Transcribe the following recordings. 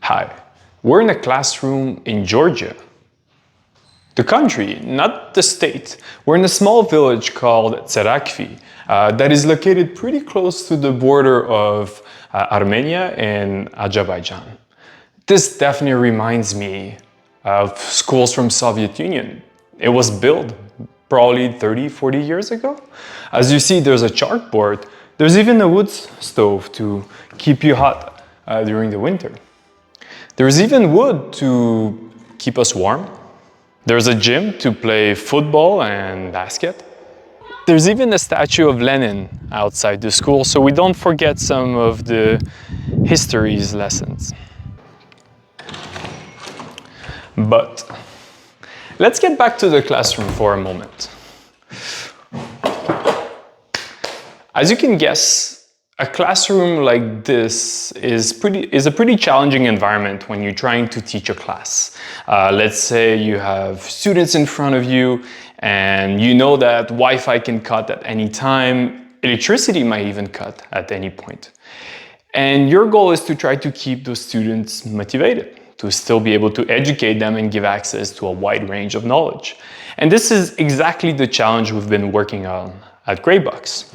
Hi, we're in a classroom in Georgia. The country, not the state. We're in a small village called Tserakvi that is located pretty close to the border of Armenia and Azerbaijan. This definitely reminds me of schools from Soviet Union. It was built probably 30, 40 years ago. As you see, there's a chalkboard. There's even a wood stove to keep you hot during the winter. There's even wood to keep us warm. There's a gym to play football and basket. There's even a statue of Lenin outside the school, so we don't forget some of the history's lessons. But let's get back to the classroom for a moment. As you can guess, a classroom like this is a pretty challenging environment when you're trying to teach a class. Let's say you have students in front of you and you know that Wi-Fi can cut at any time, electricity might even cut at any point. And your goal is to try to keep those students motivated, to still be able to educate them and give access to a wide range of knowledge. And this is exactly the challenge we've been working on at Greybox.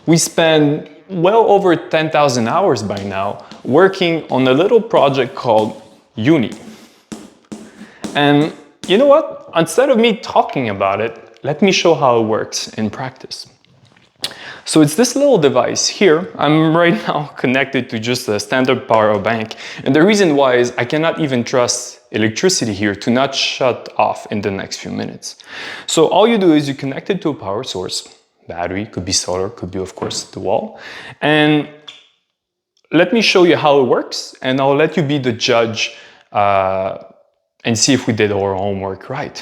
We spend well over 10,000 hours by now working on a little project called UNI. And you know what? Instead of me talking about it, let me show how it works in practice. So it's this little device here. I'm right now connected to just a standard power bank. And the reason why is I cannot even trust electricity here to not shut off in the next few minutes. So all you do is you connect it to a power source. Battery, could be solar, could be of course the wall. And let me show you how it works and I'll let you be the judge and see if we did our homework right.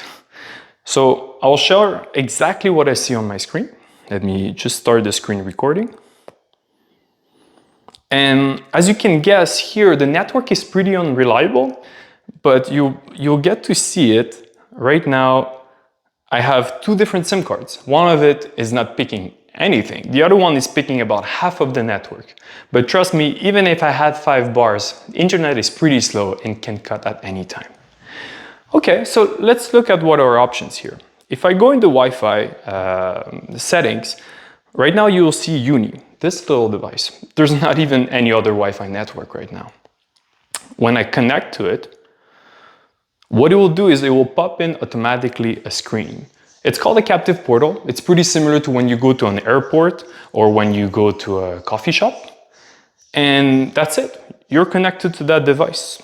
So I'll share exactly what I see on my screen. Let me just start the screen recording. And as you can guess here, the network is pretty unreliable, but you'll get to see it right now. I have two different SIM cards. One of it is not picking anything. The other one is picking about half of the network. But trust me, even if I had 5 bars, the internet is pretty slow and can cut at any time. Okay, so let's look at what are our options here. If I go into Wi-Fi settings, right now you will see UNI, this little device. There's not even any other Wi-Fi network right now. When I connect to it, what it will do is it will pop in automatically a screen. It's called a captive portal. It's pretty similar to when you go to an airport or when you go to a coffee shop. And that's it. You're connected to that device.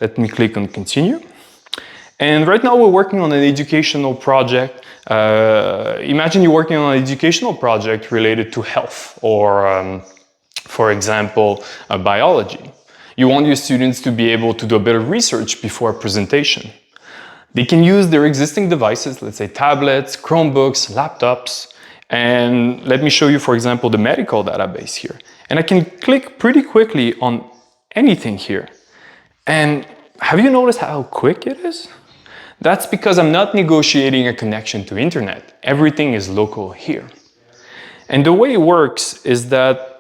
Let me click on continue. And right now we're working on an educational project. Imagine you're working on an educational project related to health or, for example, biology. You want your students to be able to do a bit of research before a presentation. They can use their existing devices, let's say tablets, Chromebooks, laptops, and let me show you, for example, the medical database here. And I can click pretty quickly on anything here. And have you noticed how quick it is? That's because I'm not negotiating a connection to internet. Everything is local here. And the way it works is that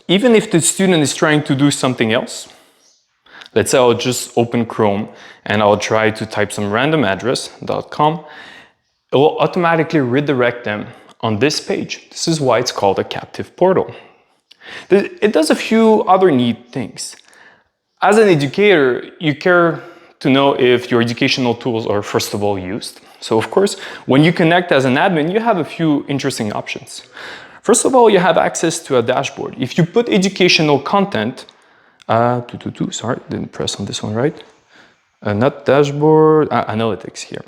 even if the student is trying to do something else, let's say I'll just open Chrome and I'll try to type some random address, .com, it will automatically redirect them on this page. This is why it's called a captive portal. It does a few other neat things. As an educator, you care to know if your educational tools are first of all used. So of course, when you connect as an admin, you have a few interesting options. First of all, you have access to a dashboard. If you put educational content, sorry, didn't press on this one right. Not dashboard, analytics here.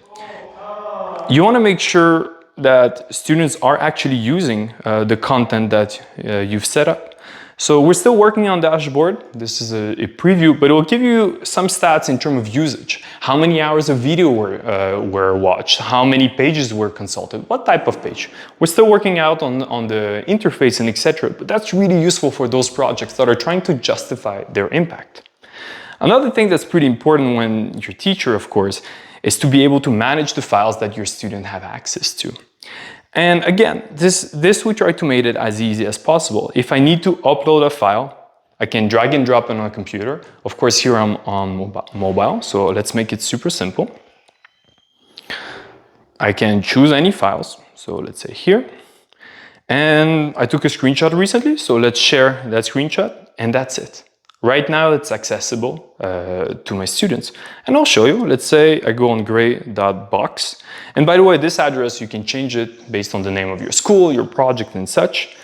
You want to make sure that students are actually using the content that you've set up. So we're still working on dashboard. This is a preview, but it will give you some stats in terms of usage. How many hours of video were watched? How many pages were consulted? What type of page? We're still working out on the interface and etc. But that's really useful for those projects that are trying to justify their impact. Another thing that's pretty important when you're a teacher, of course, is to be able to manage the files that your students have access to. And again, this we try to make it as easy as possible. If I need to upload a file, I can drag and drop it on a computer. Of course, here I'm on mobile, so let's make it super simple. I can choose any files, so let's say here. And I took a screenshot recently, so let's share that screenshot, and that's it. Right now it's accessible to my students. And I'll show you. Let's say I go on gray.box. And by the way, this address, you can change it based on the name of your school, your project and such.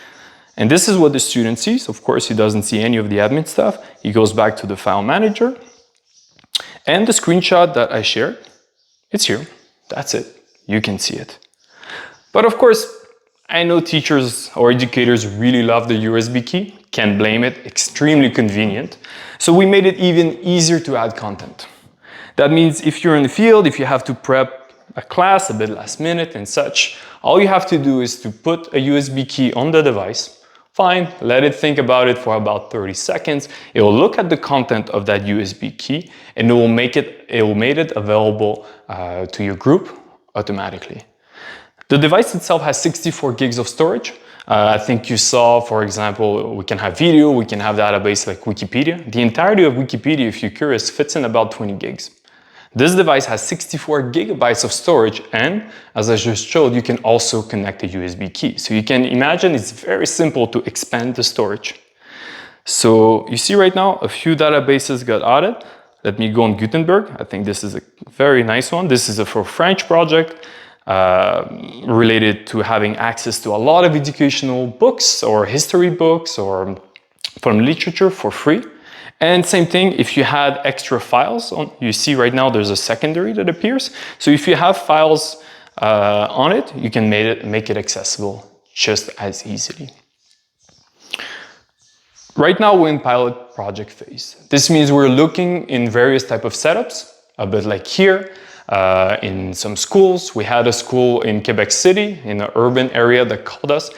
And this is what the student sees. Of course, he doesn't see any of the admin stuff. He goes back to the file manager. And the screenshot that I shared, it's here. That's it. You can see it. But of course, I know teachers or educators really love the USB key. Can't blame it, extremely convenient. So we made it even easier to add content. That means if you're in the field, if you have to prep a class a bit last minute and such, all you have to do is to put a USB key on the device. Fine, let it think about it for about 30 seconds. It will look at the content of that USB key and it will make it available to your group automatically. The device itself has 64 gigs of storage. I think you saw, for example, we can have video, we can have database like Wikipedia. The entirety of Wikipedia, if you're curious, fits in about 20 gigs. This device has 64 gigabytes of storage, and as I just showed, you can also connect a USB key. So you can imagine it's very simple to expand the storage. So you see right now a few databases got added. Let me go on Gutenberg. I think this is a very nice one. This is a for French project. Related to having access to a lot of educational books or history books or from literature for free. And same thing, if you had extra files, you see right now there's a secondary that appears. So if you have files on it, you can make it accessible just as easily. Right now we're in pilot project phase. This means we're looking in various type of setups, a bit like here. In some schools. We had a school in Quebec City, in an urban area that called us.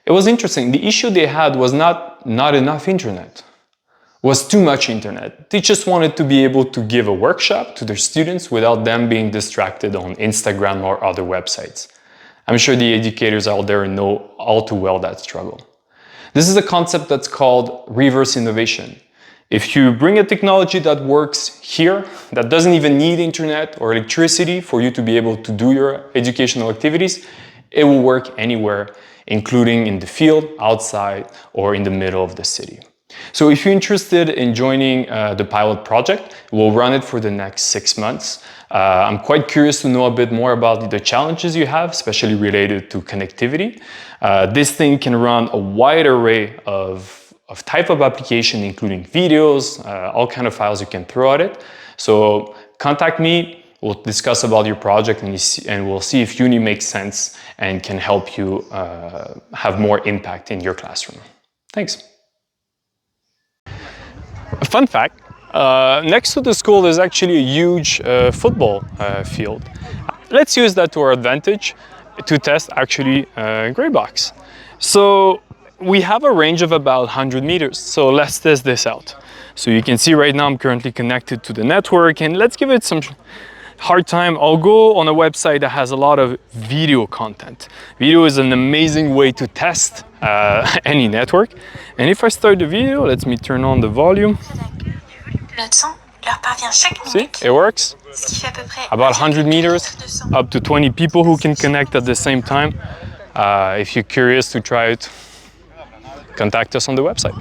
It was interesting. The issue they had was not enough internet. It was too much internet. They just wanted to be able to give a workshop to their students without them being distracted on Instagram or other websites. I'm sure the educators out there know all too well that struggle. This is a concept that's called reverse innovation. If you bring a technology that works here, that doesn't even need internet or electricity for you to be able to do your educational activities, it will work anywhere, including in the field, outside, or in the middle of the city. So if you're interested in joining the pilot project, we'll run it for the next 6 months. I'm quite curious to know a bit more about the challenges you have, especially related to connectivity. This thing can run a wide array of type of application, including videos, all kind of files you can throw at it. So contact me, we'll discuss about your project and we'll see if UNI makes sense and can help you have more impact in your classroom. Thanks. A fun fact, next to the school there's actually a huge football field. Let's use that to our advantage to test actually gray box. So we have a range of about 100 meters, so let's test this out. So you can see right now I'm currently connected to the network, and let's give it some hard time. I'll go on a website that has a lot of video content. Video is an amazing way to test any network. And if I start the video, let me turn on the volume. See, it works. About 100 meters, up to 20 people who can connect at the same time. If you're curious to try it, contact us on the website.